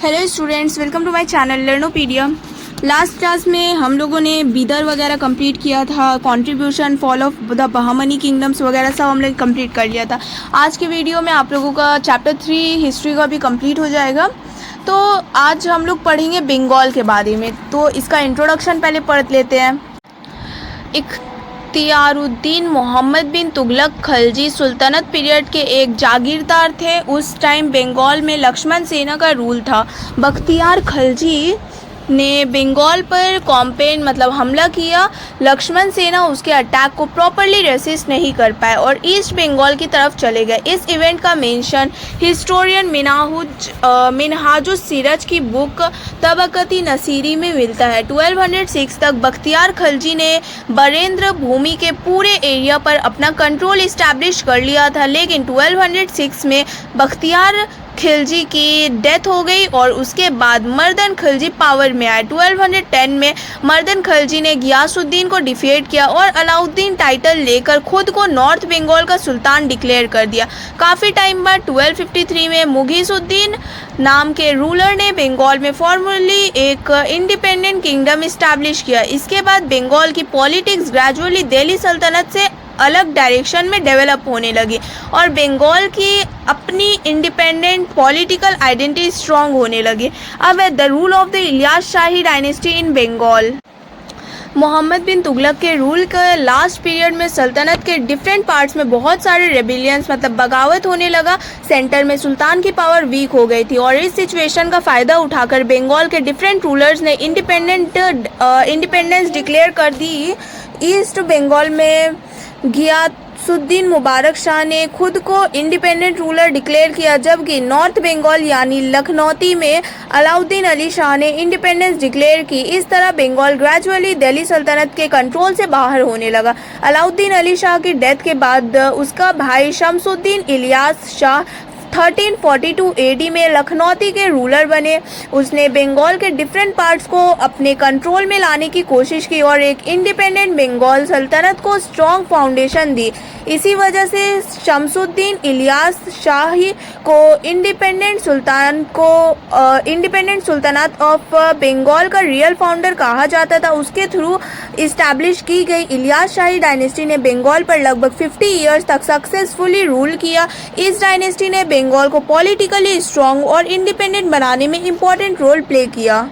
Hello students, welcome to my channel Learnopedia. Last class में हम लोगों ने बीदर वगैरह कंप्लीट किया था, contribution, fall of the Bahmani kingdoms वगैरह सब हम लोग कंप्लीट कर लिया था। आज के वीडियो में आप लोगों का चैप्टर 3 हिस्ट्री का भी कंप्लीट हो जाएगा। तो आज हम लोग पढ़ेंगे बंगाल के बारे में। तो इसका इंट्रोडक्शन पहले पढ़ लेते हैं। इख्तियारुद्दीन मोहम्मद बिन तुगलक खलजी सुल्तनत पीरियड के एक जागीरदार थे। उस टाइम बंगाल में लक्ष्मण सेना का रूल था। बख्तियार खलजी ने बंगाल पर कॉम्पेन हमला किया। लक्ष्मण सेना उसके अटैक को प्रॉपरली रेसिस्ट नहीं कर पाए और ईस्ट बंगाल की तरफ चले गए। इस इवेंट का मेंशन हिस्टोरियन मिनहाजुस सीरज की बुक तबकती नसीरी में मिलता है। 1206 तक बख्तियार खलजी ने बरेंद्र भूमि के पूरे एरिया पर अपना कंट्रोल इस्टेब्लिश कर लिया था, लेकिन 1206 में बख्तियार खिलजी की डेथ हो गई और उसके बाद मर्दन खिलजी पावर में आए। 1210 में मर्दन खिलजी ने गियासुद्दीन को डिफीट किया और अलाउद्दीन टाइटल लेकर खुद को नॉर्थ बंगाल का सुल्तान डिक्लेयर कर दिया। काफ़ी टाइम बाद 1253 में मुगीसुद्दीन नाम के रूलर ने बंगाल में फॉर्मली एक इंडिपेंडेंट किंगडम इस्टेब्लिश किया। इसके बाद बंगाल की पॉलिटिक्स ग्रेजुअली दिल्ली सल्तनत से अलग डायरेक्शन में डेवलप होने लगी और बंगाल की अपनी इंडिपेंडेंट पॉलिटिकल आइडेंटिटी स्ट्रॉन्ग होने लगी। अब the rule of the Ilyas Shahi dynasty in Bengal. Mohammad bin Tughlaq के रूल के लास्ट पीरियड में सल्तनत के डिफरेंट पार्ट्स में बहुत सारे रेबिलियंस बगावत होने लगा। सेंटर में सुल्तान की पावर वीक हो गई थी और इस सिचुएशन का फ़ायदा उठाकर बंगाल के डिफरेंट रूलर्स ने इंडिपेंडेंस डिक्लेयर कर दी। ईस्ट बंगाल में गियासुद्दीन मुबारक शाह ने खुद को इंडिपेंडेंट रूलर डिक्लेयर किया, जबकि नॉर्थ बंगाल यानी लखनौती में अलाउद्दीन अली शाह ने इंडिपेंडेंस डिक्लेयर की। इस तरह बंगाल ग्रेजुअली दिल्ली सल्तनत के कंट्रोल से बाहर होने लगा। अलाउद्दीन अली शाह की डेथ के बाद उसका भाई शमसुद्दीन इलियास शाह 1342 AD में लखनौती के रूलर बने। उसने बंगाल के डिफरेंट पार्ट्स को अपने कंट्रोल में लाने की कोशिश की और एक इंडिपेंडेंट बंगाल सल्तनत को स्ट्रॉन्ग फाउंडेशन दी। इसी वजह से शमसुद्दीन इलियास शाही को इंडिपेंडेंट सुल्तानत ऑफ बंगाल का रियल फाउंडर कहा जाता था। उसके थ्रू इस्टेब्लिश की गई इलियास शाही डायनेस्टी ने बंगाल पर लगभग 50 ईयर्स तक सक्सेसफुली रूल किया। इस डायनेस्टी ने बंगाल को पॉलिटिकली स्ट्रॉन्ग और इंडिपेंडेंट बनाने में इम्पोर्टेंट रोल प्ले किया।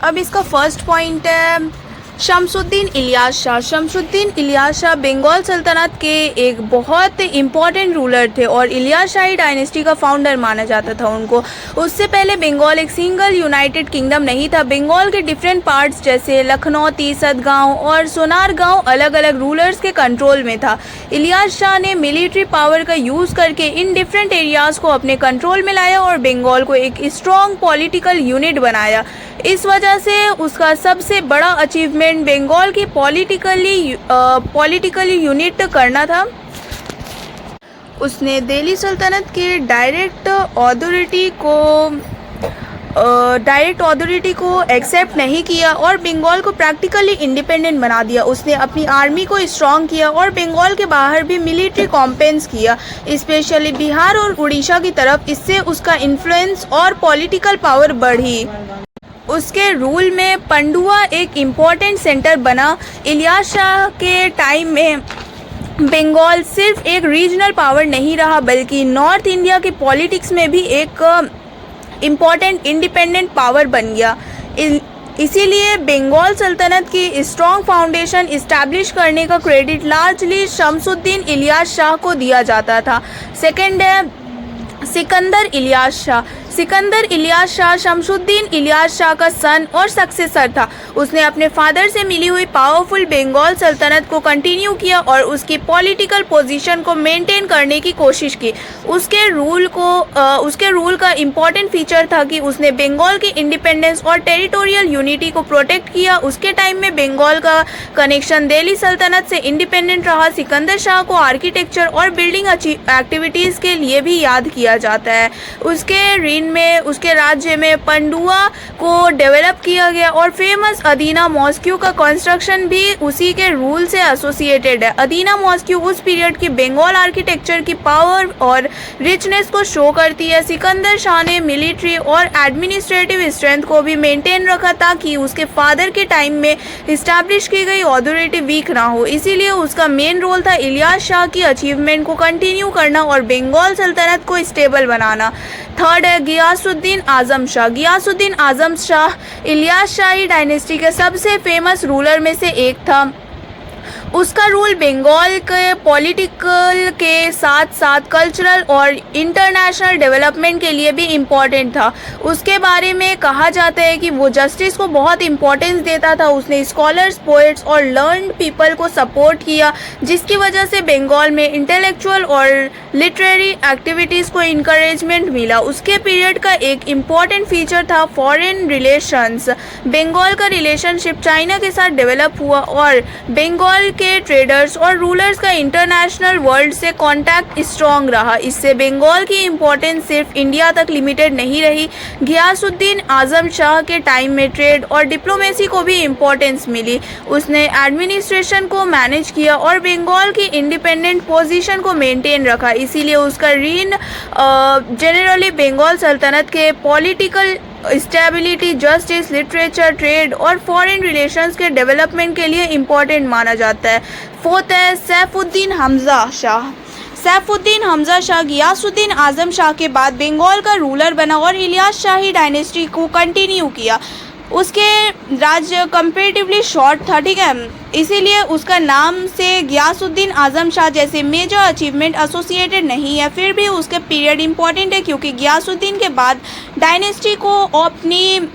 अब इसका फर्स्ट पॉइंट है शमसुद्दीन इलियास शाह। शमसुद्दीन इलियास शाह बंगाल सल्तनत के एक बहुत इम्पॉर्टेंट रूलर थे और इलियास शाही डायनेस्टी का फाउंडर माना जाता था उनको। उससे पहले बंगाल एक सिंगल यूनाइटेड किंगडम नहीं था। बंगाल के डिफरेंट पार्ट्स जैसे लखनौती, सदगांव और सोनारगांव अलग अलग रूलर्स के कंट्रोल में था। इलियास शाह ने मिलिट्री पावर का यूज़ करके इन डिफरेंट एरियाज़ को अपने कंट्रोल में लाया और बंगाल को एक स्ट्रॉन्ग पॉलिटिकल यूनिट बनाया। इस वजह से उसका सबसे बड़ा अचीवमेंट बंगाल की पॉलिटिकली यूनिट करना था। उसने दिल्ली सल्तनत के डायरेक्ट अथॉरिटी को एक्सेप्ट नहीं किया और बंगाल को प्रैक्टिकली इंडिपेंडेंट बना दिया। उसने अपनी आर्मी को स्ट्रॉन्ग किया और बंगाल के बाहर भी मिलिट्री कॉम्पेन्स किया, स्पेशली बिहार और उड़ीसा की तरफ। इससे उसका इन्फ्लुएंस और पॉलिटिकल पावर बढ़ी। उसके रूल में पंडुआ एक इम्पॉर्टेंट सेंटर बना। इलियास शाह के टाइम में बंगाल सिर्फ एक रीजनल पावर नहीं रहा बल्कि नॉर्थ इंडिया की पॉलिटिक्स में भी एक इम्पॉर्टेंट इंडिपेंडेंट पावर बन गया। इसीलिए बंगाल सल्तनत की स्ट्रॉन्ग फाउंडेशन इस्टेब्लिश करने का क्रेडिट लार्जली शमसुद्दीन इलियास शाह को दिया जाता था। सेकेंड है सिकंदर इलियास शाह। सिकंदर इलियास शाह शमसुद्दीन इलियास शाह का सन और सक्सेसर था। उसने अपने फादर से मिली हुई पावरफुल बंगाल सल्तनत को कंटिन्यू किया और उसकी पॉलिटिकल पोजीशन को मेंटेन करने की कोशिश की। उसके रूल का इम्पॉर्टेंट फीचर था कि उसने बंगाल की इंडिपेंडेंस और टेरिटोरियल यूनिटी को प्रोटेक्ट किया। उसके टाइम में बंगाल का कनेक्शन दिल्ली सल्तनत से इंडिपेंडेंट रहा। सिकंदर शाह को आर्किटेक्चर और बिल्डिंग एक्टिविटीज़ के लिए भी याद किया किया जाता है। उसके रीन में उसके राज्य में पंडुआ को डेवलप किया गया और फेमस अदीना मॉस्क्यू का कंस्ट्रक्शन भी उसी के रूल से एसोसिएटेड है। अदीना मॉस्क्यू उस पीरियड की बंगाल आर्किटेक्चर की पावर और रिचनेस को शो करती है। सिकंदर शाह ने मिलिट्री और एडमिनिस्ट्रेटिव स्ट्रेंथ को भी मेंटेन रखा ताकि उसके फादर के टाइम में इस्टेब्लिश की गई अथॉरिटी वीक ना हो। इसीलिए उसका मेन रोल था इलियास शाह की अचीवमेंट को कंटिन्यू करना और बंगाल सल्तनत को स्टेबल बनाना। थर्ड है गियासुद्दीन आजम शाह। गियासुद्दीन आजम शाह इलियास शाही डायनेस्टी के सबसे फेमस रूलर में से एक था। उसका रूल बंगाल के पॉलिटिकल के साथ साथ कल्चरल और इंटरनेशनल डेवलपमेंट के लिए भी इम्पॉर्टेंट था। उसके बारे में कहा जाता है कि वो जस्टिस को बहुत इम्पोर्टेंस देता था। उसने स्कॉलर्स, पोइट्स और लर्नड पीपल को सपोर्ट किया, जिसकी वजह से बंगाल में इंटेलेक्चुअल और लिटरेरी एक्टिविटीज़ को इंकरेजमेंट मिला। उसके पीरियड का एक इम्पॉर्टेंट फीचर था फॉरेन रिलेशंस। बंगाल का रिलेशनशिप चाइना के साथ डेवलप हुआ और बंगाल के ट्रेडर्स और रूलर्स का इंटरनेशनल वर्ल्ड से कांटेक्ट स्ट्रॉन्ग रहा। इससे बंगाल की इम्पोर्टेंस सिर्फ इंडिया तक लिमिटेड नहीं रही। गियासुद्दीन आजम शाह के टाइम में ट्रेड और डिप्लोमेसी को भी इम्पोर्टेंस मिली। उसने एडमिनिस्ट्रेशन को मैनेज किया और बंगाल की इंडिपेंडेंट पोजीशन को मेंटेन रखा। इसीलिए उसका रीन जनरली बंगाल सल्तनत के political stability, justice, literature, trade और फॉरेन रिलेशंस के डेवलपमेंट के लिए इम्पोर्टेंट माना जाता है। फोर्थ है सैफुद्दीन हमजा शाह। सैफुद्दीन हमजा शाह गियासुद्दीन आजम शाह के बाद बंगाल का रूलर बना और इलियास शाही डायनेस्टी को कंटिन्यू किया। उसके राज्य कंपेरेटिवली शॉर्ट था, ठीक है, इसीलिए उसका नाम से गियासुद्दीन आजम शाह जैसे मेजर अचीवमेंट एसोसिएटेड नहीं है। फिर भी उसके पीरियड इंपॉर्टेंट है क्योंकि गियासुद्दीन के बाद डायनेस्टी को अपनी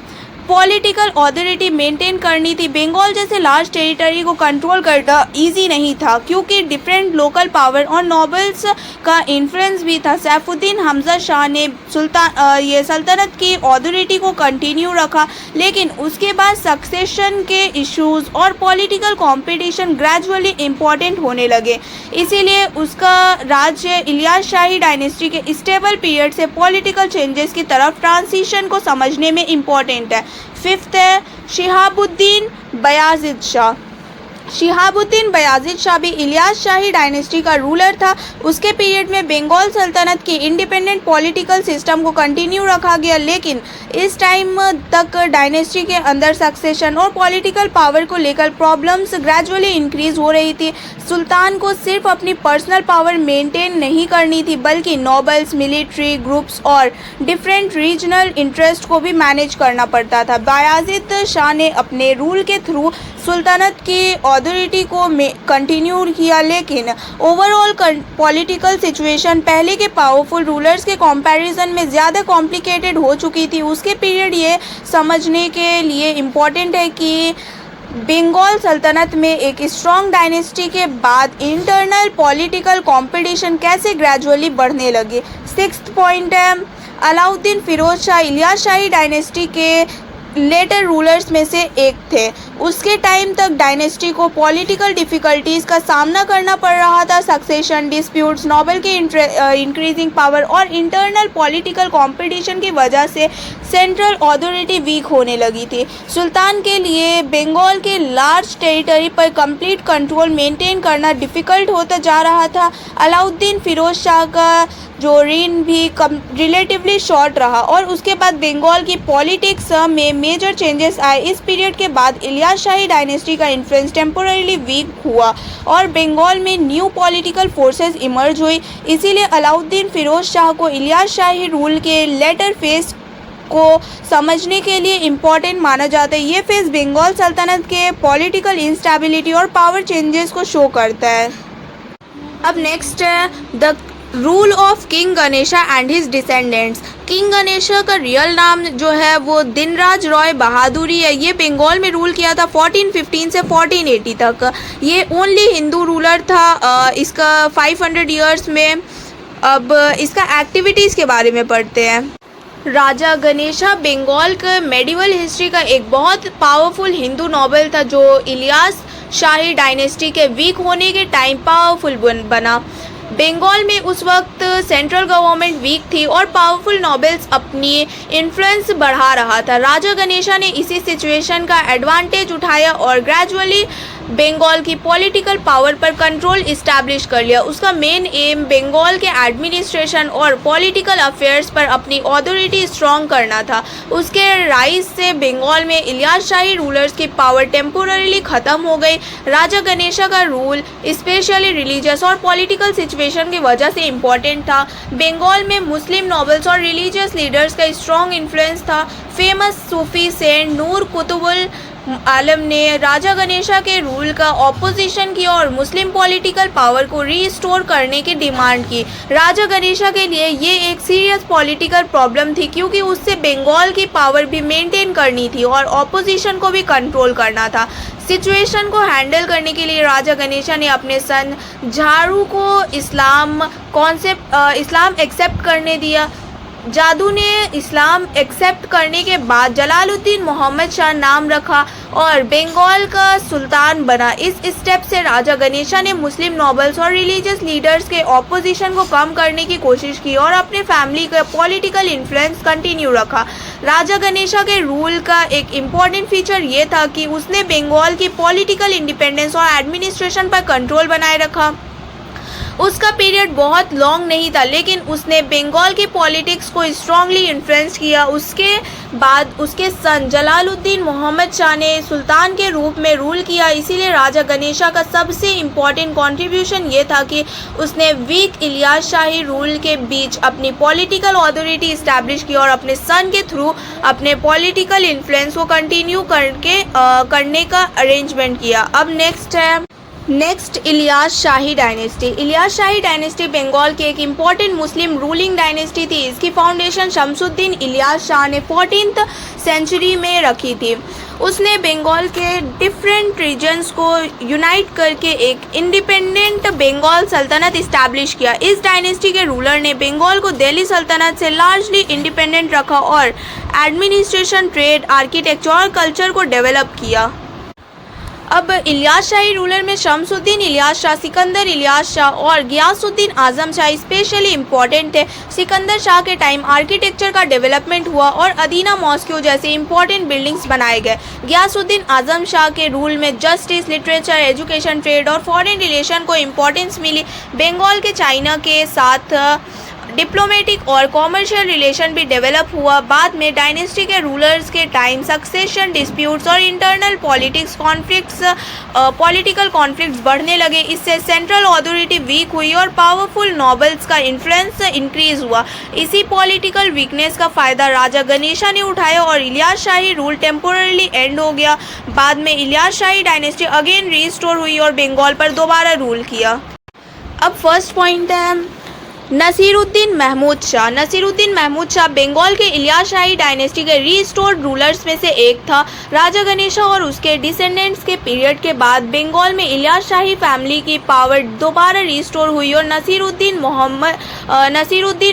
पॉलिटिकल अथॉरिटी मेंटेन करनी थी। बंगाल जैसे लार्ज टेरिटरी को कंट्रोल करना इजी नहीं था क्योंकि डिफरेंट लोकल पावर और नॉबल्स का इन्फ्लुएंस भी था। सैफुद्दीन हमजा शाह ने सल्तनत की अथॉरिटी को कंटिन्यू रखा, लेकिन उसके बाद सक्सेशन के इश्यूज और पॉलिटिकल कंपटीशन ग्रेजुअली इम्पोर्टेंट होने लगे। इसीलिए उसका राज्य इलियास शाही डायनेस्टी के स्टेबल पीरियड से पॉलिटिकल चेंजेस की तरफ ट्रांजिशन को समझने में इम्पोर्टेंट है। फिफ्थ है शिहाबुद्दीन बयाजिद शाह। शिहाबुद्दीन बयाजिद शाह भी इलियास शाही डायनेस्टी का रूलर था। उसके पीरियड में बंगाल सल्तनत की इंडिपेंडेंट पॉलिटिकल सिस्टम को कंटिन्यू रखा गया, लेकिन इस टाइम तक डायनेस्टी के अंदर सक्सेशन और पॉलिटिकल पावर को लेकर प्रॉब्लम्स ग्रेजुअली इंक्रीज हो रही थी। सुल्तान को सिर्फ अपनी पर्सनल पावर मेंटेन नहीं करनी थी, बल्कि नोबल्स, मिलिट्री ग्रुप्स और डिफरेंट रीजनल इंटरेस्ट को भी मैनेज करना पड़ता था। बयाजिद शाह ने अपने रूल के थ्रू सुल्तानत की अथॉरिटी को कंटिन्यू किया, लेकिन ओवरऑल पॉलिटिकल सिचुएशन पहले के पावरफुल रूलर्स के कंपैरिजन में ज़्यादा कॉम्प्लिकेटेड हो चुकी थी। उसके पीरियड ये समझने के लिए इम्पॉर्टेंट है कि बंगाल सल्तनत में एक स्ट्रॉन्ग डायनेस्टी के बाद इंटरनल पॉलिटिकल कंपटीशन कैसे ग्रेजुअली बढ़ने लगे। सिक्स्थ पॉइंट है अलाउद्दीन फिरोज शाह। इलियास शाही डायनेस्टी के लेटर रूलर्स में से एक थे। उसके टाइम तक डायनेस्टी को पॉलिटिकल डिफ़िकल्टीज़ का सामना करना पड़ रहा था। सक्सेशन डिस्प्यूट्स, नोबल के इंक्रीजिंग पावर और इंटरनल पॉलिटिकल कंपटीशन की वजह से सेंट्रल अथॉरिटी वीक होने लगी थी। सुल्तान के लिए बंगाल के लार्ज टेरिटरी पर कंप्लीट कंट्रोल मेंटेन करना डिफ़िकल्ट होता जा रहा था। अलाउद्दीन फिरोज शाह का जो रीन भी रिलेटिवली शॉर्ट रहा और उसके बाद बंगाल की पॉलिटिक्स में मेजर चेंजेस आए। इस पीरियड के बाद इलियास शाही डायनेस्टी का इन्फ्लुएंस टेम्पोररीली वीक हुआ और बंगाल में न्यू पॉलिटिकल फोर्सेस इमर्ज हुई। इसीलिए अलाउद्दीन फिरोज शाह को इलियास शाही रूल के लेटर फेज को समझने के लिए इम्पॉर्टेंट माना जाता है। ये फेज बंगाल सल्तनत के पॉलिटिकल इंस्टेबिलिटी और पावर चेंजेस को शो करता है। अब नेक्स्ट है the rule of king Ganesha and his descendants. King Ganesha का रियल नाम जो है वो दिनराज रॉय बहादुरी है। ये बंगाल में रूल किया था 1415 से 1480 तक। ये ओनली हिंदू रूलर था इसका 500 ईयर्स में। अब इसका एक्टिविटीज़ के बारे में पढ़ते हैं। राजा गणेशा बंगाल का मेडिवल हिस्ट्री का एक बहुत पावरफुल हिंदू नॉवल था जो इलियास शाही डायनेस्टी के वीक होने के टाइम पावरफुल बना। बंगाल में उस वक्त सेंट्रल गवर्नमेंट वीक थी और पावरफुल नोबल्स अपनी इन्फ्लुएंस बढ़ा रहा था। राजा गणेशा ने इसी सिचुएशन का एडवांटेज उठाया और ग्रेजुअली बंगाल की पॉलिटिकल पावर पर कंट्रोल इस्टेब्लिश कर लिया। उसका मेन एम बंगाल के एडमिनिस्ट्रेशन और पॉलिटिकल अफेयर्स पर अपनी अथॉरिटी स्ट्रॉन्ग करना था। उसके राइज से बंगाल में इलियास शाही रूलर्स की पावर टेम्पोररीली ख़त्म हो गई। राजा गणेशा का रूल स्पेशली रिलीजियस और पॉलिटिकल सिचुएशन की वजह से इम्पोर्टेंट था। बंगाल में मुस्लिम नोबल्स और रिलीजियस लीडर्स का स्ट्रॉन्ग इन्फ्लुएंस था। फेमस सूफी सेंट नूर कुतुबुल आलम ने राजा गणेशा के रूल का ऑपोजिशन किया और मुस्लिम पॉलिटिकल पावर को रीस्टोर करने की डिमांड की। राजा गणेशा के लिए ये एक सीरियस पॉलिटिकल प्रॉब्लम थी क्योंकि उससे बंगाल की पावर भी मेंटेन करनी थी और ऑपोजिशन को भी कंट्रोल करना था। सिचुएशन को हैंडल करने के लिए राजा गणेशा ने अपने सन झारू को इस्लाम एक्सेप्ट करने दिया। जादू ने इस्लाम एक्सेप्ट करने के बाद जलालुद्दीन मोहम्मद शाह नाम रखा और बंगाल का सुल्तान बना। इस स्टेप से राजा गणेशा ने मुस्लिम नोबल्स और रिलीजियस लीडर्स के ऑपोजिशन को कम करने की कोशिश की और अपने फैमिली का पॉलिटिकल इन्फ्लुएंस कंटिन्यू रखा। राजा गणेशा के रूल का एक इम्पॉर्टेंट फीचर ये था कि उसने बंगाल की पॉलिटिकल इंडिपेंडेंस और एडमिनिस्ट्रेशन पर कंट्रोल बनाए रखा। उसका पीरियड बहुत लॉन्ग नहीं था लेकिन उसने बंगाल की पॉलिटिक्स को स्ट्रांगली इन्फ्लुएंस किया। उसके बाद उसके सन जलालुद्दीन मोहम्मद शाह ने सुल्तान के रूप में रूल किया। इसीलिए राजा गणेशा का सबसे इम्पॉर्टेंट कंट्रीब्यूशन ये था कि उसने वीक इलियास शाही रूल के बीच अपनी पॉलिटिकल अथॉरिटी इस्टेब्लिश की और अपने सन के थ्रू अपने पॉलिटिकल इन्फ्लुएंस को कंटिन्यू करने का अरेंजमेंट किया। अब next Ilyas Shahi dynasty. Ilyas Shahi dynasty Bengal की एक इम्पॉर्टेंट मुस्लिम रूलिंग डायनेस्टी थी। इसकी फाउंडेशन शमसुद्दीन इलियास शाह ने 14th सेंचुरी में रखी थी। उसने बंगाल के डिफरेंट रीजन्स को यूनाइट करके एक इंडिपेंडेंट बंगाल सल्तनत इस्टेब्लिश किया। इस डायनेस्टी के रूलर ने बंगाल को दिल्ली सल्तनत से लार्जली इंडिपेंडेंट रखा और एडमिनिस्ट्रेशन, ट्रेड, आर्किटेक्चर और कल्चर को डेवलप किया। अब इलियास शाही रूलर में शमसुद्दीन इलियास शाह, सिकंदर इलियास शाह और गियासुद्दीन आजम शाह स्पेशली इम्पॉर्टेंट थे। सिकंदर शाह के टाइम आर्किटेक्चर का डेवलपमेंट हुआ और अदीना मॉस्को जैसे इंपॉर्टेंट बिल्डिंग्स बनाए गए। गियासुद्दीन आजम शाह के रूल में जस्टिस, लिटरेचर, एजुकेशन, ट्रेड और फॉरेन रिलेशन को इम्पोर्टेंस मिली। बंगाल के चाइना के साथ डिप्लोमेटिक और कॉमर्शियल रिलेशन भी डेवलप हुआ। बाद में डायनेस्टी के रूलर्स के टाइम सक्सेशन डिस्प्यूट्स और इंटरनल पॉलिटिकल कॉन्फ्लिक्ट्स बढ़ने लगे। इससे सेंट्रल अथॉरिटी वीक हुई और पावरफुल नोबल्स का इन्फ्लुएंस इंक्रीज हुआ। इसी पॉलिटिकल वीकनेस का फ़ायदा राजा गणेशा ने उठाया और इलियास शाही रूल टेम्पोररीली एंड हो गया। बाद में Ilyas Shahi dynasty again restore हुई और बंगाल पर दोबारा रूल किया। अब फर्स्ट पॉइंट है नसीरुद्दीन महमूद शाह। नसीरुद्दीन महमूद शाह बंगाल के इलियास शाही डायनेस्टी के रीस्टोर्ड रूलर्स में से एक था। राजा गणेशा और उसके डिसेंडेंट्स के पीरियड के बाद बंगाल में इलियास शाही फैमिली की पावर दोबारा रीस्टोर हुई और नसीरुद्दीन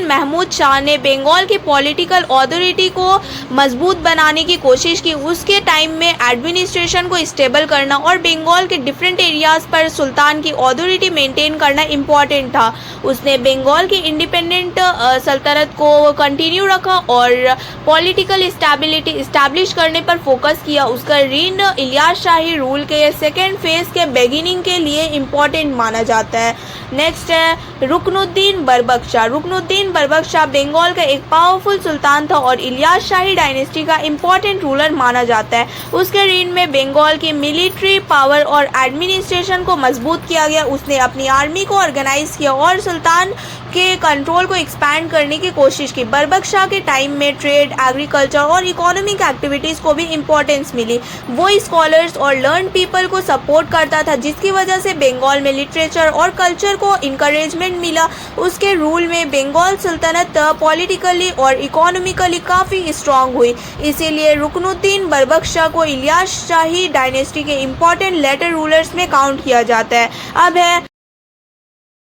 महमूद शाह ने बंगाल की पॉलिटिकल अथॉरिटी को मजबूत बनाने की कोशिश की। उसके टाइम में एडमिनिस्ट्रेशन को स्टेबल करना और बंगाल के डिफरेंट एरियाज़ पर सुल्तान की अथॉरिटी मेंटेन करना इम्पॉर्टेंट था। उसने बंगाल की इंडिपेंडेंट सल्तनत को कंटिन्यू रखा और पॉलिटिकल स्टेबिलिटी इस्टेब्लिश करने पर फोकस किया। उसका रीन इलियास शाही रूल के सेकेंड फेज के बिगिनिंग के लिए इम्पॉर्टेंट माना जाता है। नेक्स्ट है रुकनुद्दीन बरबक शाह। रुकनुद्दीन बरबक शाह बंगाल का एक पावरफुल सुल्तान था और इलियास शाही डायनेस्टी का इम्पॉर्टेंट रूलर माना जाता है। उसके रीन में बंगाल की मिलिट्री पावर और एडमिनिस्ट्रेशन को मजबूत किया गया। उसने अपनी आर्मी को ऑर्गेनाइज किया और सुल्तान के कंट्रोल को एक्सपैंड करने की कोशिश की। बरबक शाह के टाइम में ट्रेड, एग्रीकल्चर और इकोनॉमिक एक्टिविटीज़ को भी इम्पोर्टेंस मिली। वो स्कॉलर्स और लर्न पीपल को सपोर्ट करता था जिसकी वजह से बंगाल में लिटरेचर और कल्चर को इंकरेजमेंट मिला। उसके रूल में बंगाल सल्तनत पॉलिटिकली और इकोनॉमिकली काफ़ी स्ट्रांग हुई। इसीलिए रुकनुद्दीन बरबक शाह को इलियास शाही डायनेस्टी के इम्पॉर्टेंट लेटर रूलर्स में काउंट किया जाता है। अब है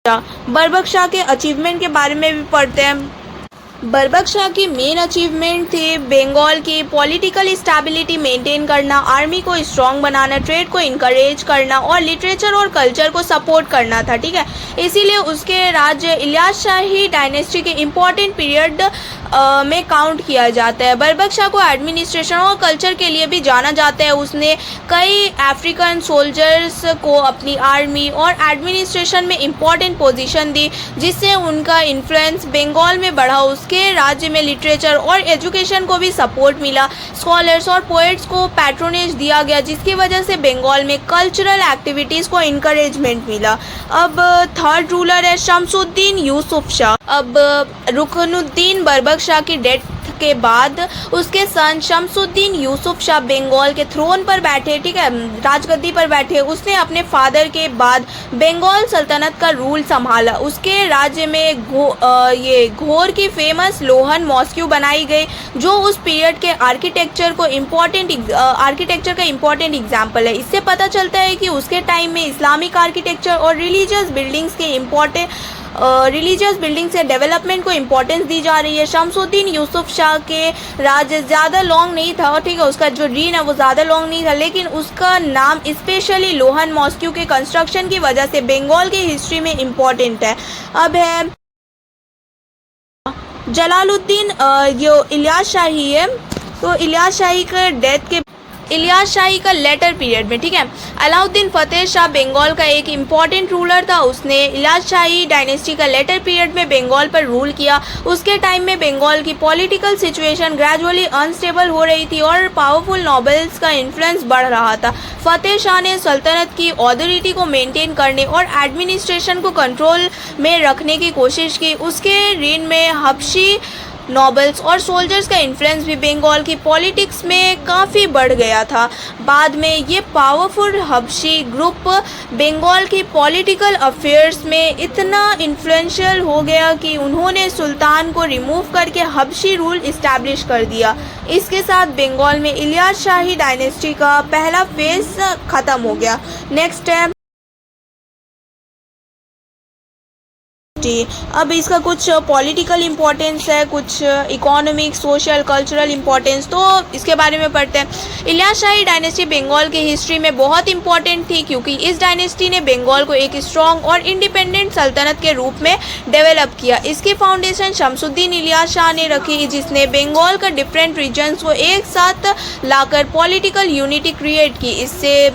बरबक शाह के अचीवमेंट के बारे में भी पढ़ते हैं। बरबक शाह की मेन अचीवमेंट थी बंगाल की पॉलिटिकल स्टेबिलिटी मेंटेन करना, आर्मी को स्ट्रॉन्ग बनाना, ट्रेड को इनकरेज करना और लिटरेचर और कल्चर को सपोर्ट करना था। ठीक है, इसीलिए उसके राज्य इलियास शाही डायनेस्टी के इम्पोर्टेंट पीरियड में काउंट किया जाता है। बरबक शाह को एडमिनिस्ट्रेशन और कल्चर के लिए भी जाना जाता है। उसने कई अफ्रीकन सोल्जर्स को अपनी आर्मी और एडमिनिस्ट्रेशन में इम्पोर्टेंट पोजीशन दी, जिससे उनका इन्फ्लुएंस बंगाल में बढ़ा। उसके राज्य में लिटरेचर और एजुकेशन को भी सपोर्ट मिला। स्कॉलर्स और पोएट्स को पैट्रोनेज दिया गया, जिसकी वजह से बंगाल में कल्चरल एक्टिविटीज़ को इनकरेजमेंट मिला। अब थर्ड रूलर है शमसुद्दीन यूसुफ शाह। अब रुकनुद्दीन बरबक शाह की डेथ के बाद उसके सन शमसुद्दीन यूसुफ शाह बंगाल के थ्रोन पर बैठे। ठीक है, राजगद्दी पर बैठे। उसने अपने फादर के बाद बंगाल सल्तनत का रूल संभाला। उसके राज्य में ये घोर की फेमस लोहन मॉस्क्यू बनाई गई, जो उस पीरियड के आर्किटेक्चर का इम्पोर्टेंट एग्जाम्पल है। इससे पता चलता है कि उसके टाइम में इस्लामिक आर्किटेक्चर और रिलीजियस बिल्डिंग से डेवलपमेंट को इम्पोर्टेंस दी जा रही है। शमसुद्दीन यूसुफ शाह के राज ज़्यादा लॉन्ग नहीं था, ठीक है, उसका जो रीन है वो ज़्यादा लॉन्ग नहीं था, लेकिन उसका नाम स्पेशली लोहन मॉस्क्यू के कंस्ट्रक्शन की वजह से बंगाल की हिस्ट्री में इम्पोर्टेंट है। अब है जलालुद्दीन, जो इलियास शाही है, तो इलियास शाही का लेटर पीरियड में, ठीक है, अलाउद्दीन फतेह शाह बंगाल का एक इम्पॉर्टेंट रूलर था। उसने इलियास शाही डायनेस्टी का लेटर पीरियड में बंगाल पर रूल किया। उसके टाइम में बंगाल की पॉलिटिकल सिचुएशन ग्रेजुअली अनस्टेबल हो रही थी और पावरफुल नॉबल्स का इन्फ्लुएंस बढ़ रहा था। फतेह शाह ने सल्तनत की अथॉरिटी को मेंटेन करने और एडमिनिस्ट्रेशन को कंट्रोल में रखने की कोशिश की। उसके रेन में हबशी नॉबल्स और सोल्जर्स का इन्फ्लुएंस भी बंगाल की पॉलिटिक्स में काफ़ी बढ़ गया था। बाद में ये पावरफुल हबशी ग्रुप बंगाल की पॉलिटिकल अफेयर्स में इतना इन्फ्लुएंशियल हो गया कि उन्होंने सुल्तान को रिमूव करके हबशी रूल इस्टेब्लिश कर दिया। इसके साथ बंगाल में इलियास शाही डायनेस्टी का पहला फेज ख़त्म हो गया। नेक्स्ट है अब इसका कुछ पॉलिटिकल इम्पोर्टेंस है, कुछ इकोनॉमिक, सोशल, कल्चरल इम्पोर्टेंस, तो इसके बारे में पढ़ते हैं। इलियास शाही डायनेस्टी बंगाल की हिस्ट्री में बहुत इंपॉर्टेंट थी, क्योंकि इस डायनेस्टी ने बंगाल को एक स्ट्रॉन्ग और इंडिपेंडेंट सल्तनत के रूप में डेवलप किया। इसकी फाउंडेशन शमसुद्दीन इलियास शाह ने रखी, जिसने बंगाल का डिफरेंट रीजन्स को एक साथ लाकर पॉलिटिकल यूनिटी क्रिएट की। इससे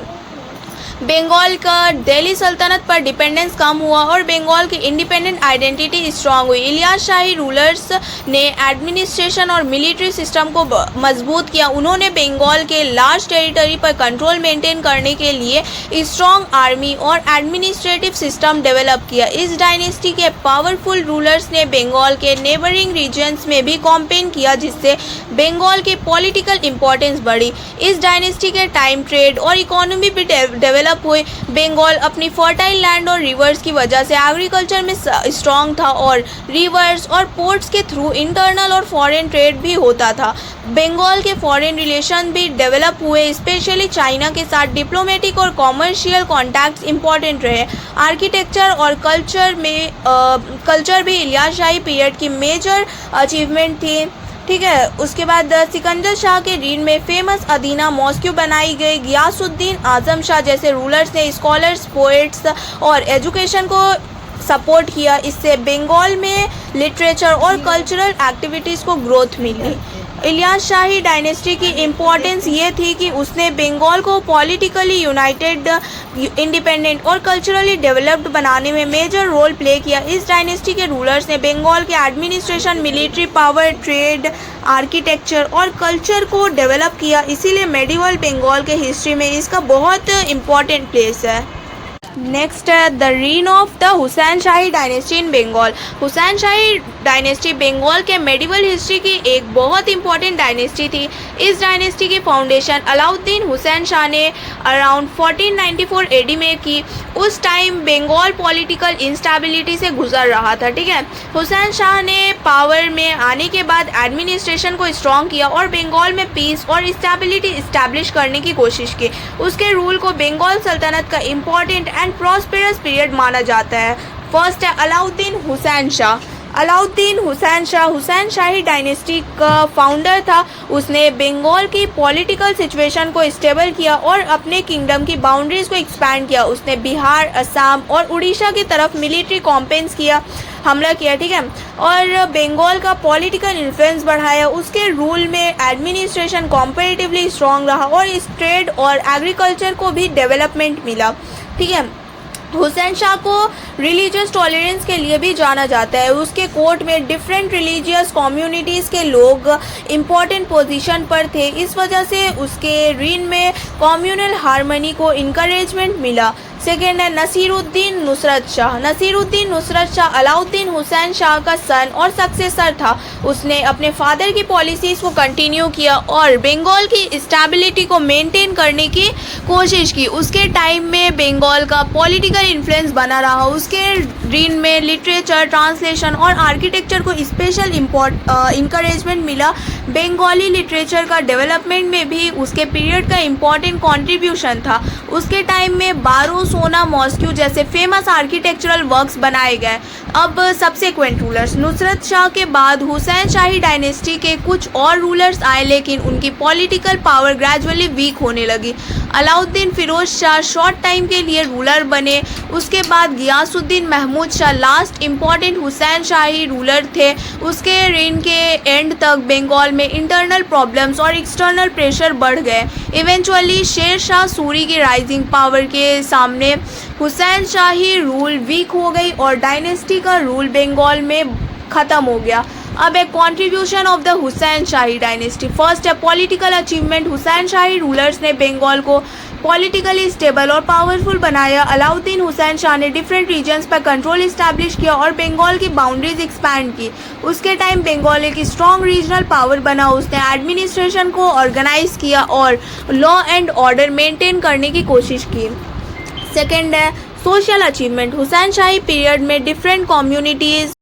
बंगाल का दिल्ली सल्तनत पर डिपेंडेंस कम हुआ और बंगाल की इंडिपेंडेंट आइडेंटिटी स्ट्रांग हुई। इलियास शाही रूलर्स ने एडमिनिस्ट्रेशन और मिलिट्री सिस्टम को मजबूत किया। उन्होंने बंगाल के लार्ज टेरिटरी पर कंट्रोल मेंटेन करने के लिए स्ट्रांग आर्मी और एडमिनिस्ट्रेटिव सिस्टम डेवलप किया। इस डायनेस्टी के पावरफुल रूलर्स ने बंगाल के नेबरिंग रीजन्स में भी कैंपेन किया, जिससे बंगाल की पॉलिटिकल इंपॉर्टेंस बढ़ी। इस डायनेस्टी के टाइम ट्रेड और इकोनॉमी भी डेवलप हुए। बंगाल अपनी फर्टाइल लैंड और रिवर्स की वजह से एग्रीकल्चर में स्ट्रांग था और रिवर्स और पोर्ट्स के थ्रू इंटरनल और फॉरेन ट्रेड भी होता था। बंगाल के फॉरेन रिलेशन भी डेवलप हुए, स्पेशली चाइना के साथ डिप्लोमेटिक और कॉमर्शियल कॉन्टैक्ट्स इंपॉर्टेंट रहे। आर्किटेक्चर और कल्चर भी इलियास शाही पीरियड की मेजर अचीवमेंट थी। ठीक है, उसके बाद सिकंदर शाह के रीन में फेमस अदीना मॉस्क्यू बनाई गई। गियासुद्दीन आजम शाह जैसे रूलर्स ने स्कॉलर्स, पोएट्स और एजुकेशन को सपोर्ट किया। इससे बंगाल में लिटरेचर और कल्चरल एक्टिविटीज़ को ग्रोथ मिली। इलियास शाही डायनेस्टी की इम्पोर्टेंस ये थी कि उसने बंगाल को पॉलिटिकली यूनाइटेड, इंडिपेंडेंट और कल्चरली डेवलप्ड बनाने में मेजर रोल प्ले किया। इस डायनेस्टी के रूलर्स ने बंगाल के administration, military power, trade, architecture और कल्चर को डेवलप किया। इसीलिए मेडिवल बंगाल के हिस्ट्री में इसका बहुत इम्पोर्टेंट प्लेस है। नेक्स्ट है the reign of the Hussain Shahi dynasty in Bengal. Hussain Shahi dynasty Bengal के मेडिवल हिस्ट्री की एक बहुत इंपॉर्टेंट डायनेस्टी थी। इस डायनेस्टी की फाउंडेशन अलाउद्दीन हुसैन शाह ने अराउंड 1494 एडी में की। उस टाइम बंगाल पॉलिटिकल इंस्टेबिलिटी से गुजर रहा था। ठीक है, हुसैन शाह ने पावर में आने के बाद एडमिनिस्ट्रेशन को स्ट्रॉन्ग किया और बंगाल में पीस और स्टेबिलिटी इस्टेब्लिश करने की कोशिश की। उसके रूल को बंगाल सल्तनत का इम्पॉर्टेंट एंड प्रॉस्पेरस पीरियड माना जाता है। फर्स्ट है अलाउद्दीन हुसैन शाह। अलाउद्दीन हुसैन शाही डायनेस्टी का फाउंडर था। उसने बंगाल की पॉलिटिकल सिचुएशन को स्टेबल किया और अपने किंगडम की बाउंड्रीज को एक्सपैंड किया। उसने बिहार, असम और उड़ीसा की तरफ मिलिट्री कॉम्पेन्स किया, हमला किया, ठीक है, और बंगाल का पॉलिटिकल इन्फ्लुएंस बढ़ाया। उसके रूल में एडमिनिस्ट्रेशन कॉम्पैरेटिवली स्ट्रांग रहा और इस ट्रेड और एग्रीकल्चर को भी डेवलपमेंट मिला, ठीक है। हुसैन शाह को रिलीजियस टॉलरेंस के लिए भी जाना जाता है। उसके कोर्ट में डिफरेंट रिलीजियस कम्युनिटीज़ के लोग इम्पॉर्टेंट पोजीशन पर थे। इस वजह से उसके रीन में कम्युनल हार्मनी को इनकरेजमेंट मिला। सेकेंड है नसीरुद्दीन नुसरत शाह। नसीरुद्दीन नुसरत शाह अलाउद्दीन हुसैन शाह का सन और सक्सेसर था। उसने अपने फादर की पॉलिसीज़ को कंटिन्यू किया और बंगाल की स्टेबिलिटी को मेंटेन करने की कोशिश की। उसके टाइम में बंगाल का पॉलिटिकल इन्फ्लुएंस बना रहा। उसके रीन में लिटरेचर, ट्रांसलेशन और आर्किटेक्चर को स्पेशल इंकरेजमेंट मिला। बंगाली लिटरेचर का डेवलपमेंट में भी उसके पीरियड का इम्पॉर्टेंट कॉन्ट्रीब्यूशन था। उसके टाइम में बारो सोना मॉस्क्यू जैसे फेमस आर्किटेक्चरल वर्क्स बनाए गए। अब सब्सिक्वेंट रूलर्स, नुसरत शाह के बाद हुसैन शाही डायनेस्टी के कुछ और रूलर्स आए, लेकिन उनकी पॉलिटिकल पावर ग्रेजुअली वीक होने लगी। अलाउद्दीन फिरोज शाह शॉर्ट टाइम के लिए रूलर बने। उसके बाद गियासुद्दीन महमूद शाह लास्ट इम्पॉर्टेंट हुसैन शाही रूलर थे। उसके रेन के एंड तक बंगाल में इंटरनल प्रॉब्लम्स और एक्सटर्नल प्रेशर बढ़ गए। इवेंचुअली शेर शाह सूरी की राइजिंग पावर के सामने हुसैन शाही रूल वीक हो गई और डायनेस्टी का रूल बंगाल में ख़त्म हो गया। अब एक contribution of the Hussain Shahi dynasty. First है पॉलिटिकल अचीवमेंट। हुसैन शाही रूलर्स ने बंगाल को पॉलिटिकली स्टेबल और पावरफुल बनाया। अलाउद्दीन हुसैन शाह ने डिफरेंट रीजन्स पर कंट्रोल इस्टेब्लिश किया और बंगाल की बाउंड्रीज एक्सपैंड की। उसके टाइम बंगाल एक स्ट्रॉन्ग रीजनल पावर बना। उसने एडमिनिस्ट्रेशन को ऑर्गेनाइज किया और लॉ एंड ऑर्डर मेंटेन करने की कोशिश की। सेकेंड है सोशल अचीवमेंट। हुसैन शाही पीरियड में डिफरेंट कम्युनिटीज़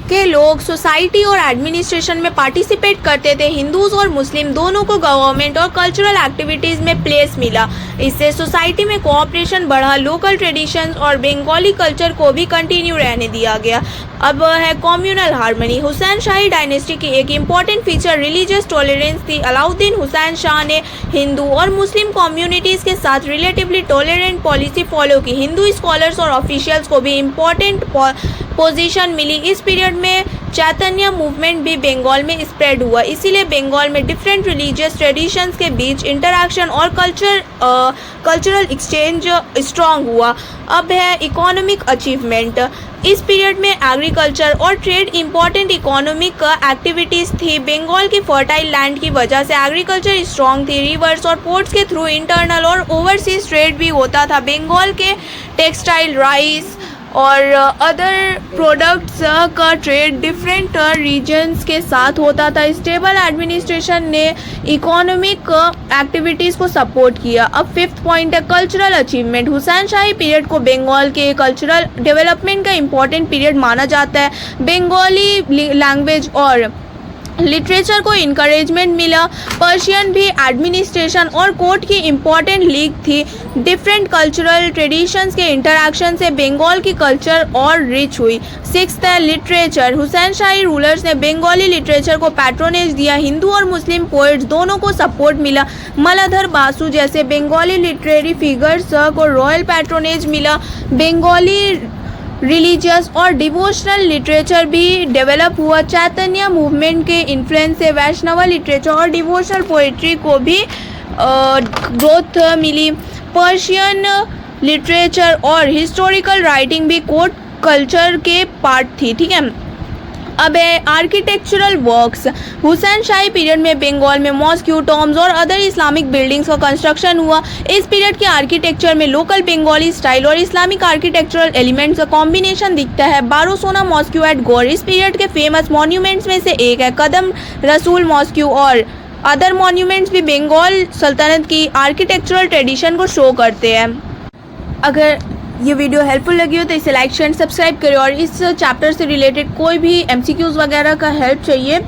के लोग सोसाइटी और एडमिनिस्ट्रेशन में पार्टिसिपेट करते थे। हिंदूज और मुस्लिम दोनों को गवर्नमेंट और कल्चरल एक्टिविटीज़ में प्लेस मिला। इससे सोसाइटी में कोऑपरेशन बढ़ा। लोकल ट्रेडिशंस और बंगाली कल्चर को भी कंटिन्यू रहने दिया गया। अब है communal harmony. Hussain Shahi dynasty की एक इम्पॉर्टेंट फीचर रिलीजियस टॉलरेंस थी। अलाउद्दीन हुसैन शाह ने हिंदू और मुस्लिम कम्युनिटीज़ के साथ रिलेटिवली टॉलरेंट पॉलिसी फॉलो की। हिंदू स्कॉलर्स और ऑफिशियल्स को भी इम्पॉर्टेंट पोजीशन मिली। इस पीरियड में चैतन्य मूवमेंट भी बंगाल में स्प्रेड हुआ। इसीलिए बंगाल में डिफरेंट रिलीजियस ट्रेडिशंस के बीच इंटरैक्शन और कल्चरल एक्सचेंज स्ट्रांग हुआ। अब है इकोनॉमिक अचीवमेंट। इस पीरियड में एग्रीकल्चर और ट्रेड इम्पॉर्टेंट इकोनॉमिक एक्टिविटीज़ थी। बंगाल की फर्टाइल लैंड की वजह से एग्रीकल्चर स्ट्रांग थी। रिवर्स और पोर्ट्स के थ्रू इंटरनल और ओवरसीज ट्रेड भी होता था। बंगाल के टेक्सटाइल, राइस और अदर प्रोडक्ट्स का ट्रेड डिफरेंट रीजन्स के साथ होता था। स्टेबल एडमिनिस्ट्रेशन ने इकोनॉमिक एक्टिविटीज़ को सपोर्ट किया। अब फिफ्थ पॉइंट है कल्चरल अचीवमेंट। हुसैन शाही पीरियड को बंगाल के कल्चरल डेवलपमेंट का इम्पॉर्टेंट पीरियड माना जाता है। बंगाली लैंग्वेज और लिटरेचर को इनकरेजमेंट मिला। पर्शियन भी एडमिनिस्ट्रेशन और कोर्ट की इम्पॉर्टेंट लीग थी। डिफरेंट कल्चरल ट्रेडिशंस के इंटरैक्शन से बंगाल की कल्चर और रिच हुई। सिक्स्थ है लिटरेचर। हुसैन शाही रूलर्स ने बंगाली लिटरेचर को पैट्रोनेज दिया। हिंदू और मुस्लिम पोइट्स दोनों को सपोर्ट मिला। मलाधर बासु जैसे बंगाली लिटरेरी फिगर्स को रॉयल पैट्रोनेज मिला। बंगाली रिलीजियस और डिवोशनल लिटरेचर भी डेवलप हुआ। चैतन्य मूवमेंट के इन्फ्लुएंस से वैष्णव लिटरेचर और डिवोशनल पोइट्री को भी ग्रोथ मिली। पर्शियन लिटरेचर और हिस्टोरिकल राइटिंग भी कोर्ट कल्चर के पार्ट थी, ठीक है। अब है आर्किटेक्चरल वर्क्स। हुसैन शाही पीरियड में बंगाल में मॉस्क्यू, टॉम्स और अदर इस्लामिक बिल्डिंग्स का कंस्ट्रक्शन हुआ। इस पीरियड के आर्किटेक्चर में लोकल बंगाली स्टाइल और इस्लामिक आर्किटेक्चरल एलिमेंट्स का कॉम्बिनेशन दिखता है। बारो सोना मॉस्क्यू एट गौर इस पीरियड के फेमस मॉन्यूमेंट्स में से एक है। कदम रसूल मॉस्क्यू और अदर मॉन्यूमेंट्स भी बंगाल सल्तनत की आर्किटेक्चरल ट्रेडिशन को शो करते हैं। अगर ये वीडियो हेल्पफुल लगी हो तो इसे लाइक शेयर सब्सक्राइब करें और इस चैप्टर से रिलेटेड कोई भी MCQs वगैरह का हेल्प चाहिए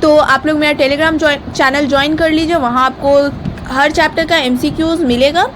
तो आप लोग मेरा टेलीग्राम चैनल ज्वाइन कर लीजिए। वहाँ आपको हर चैप्टर का MCQs मिलेगा।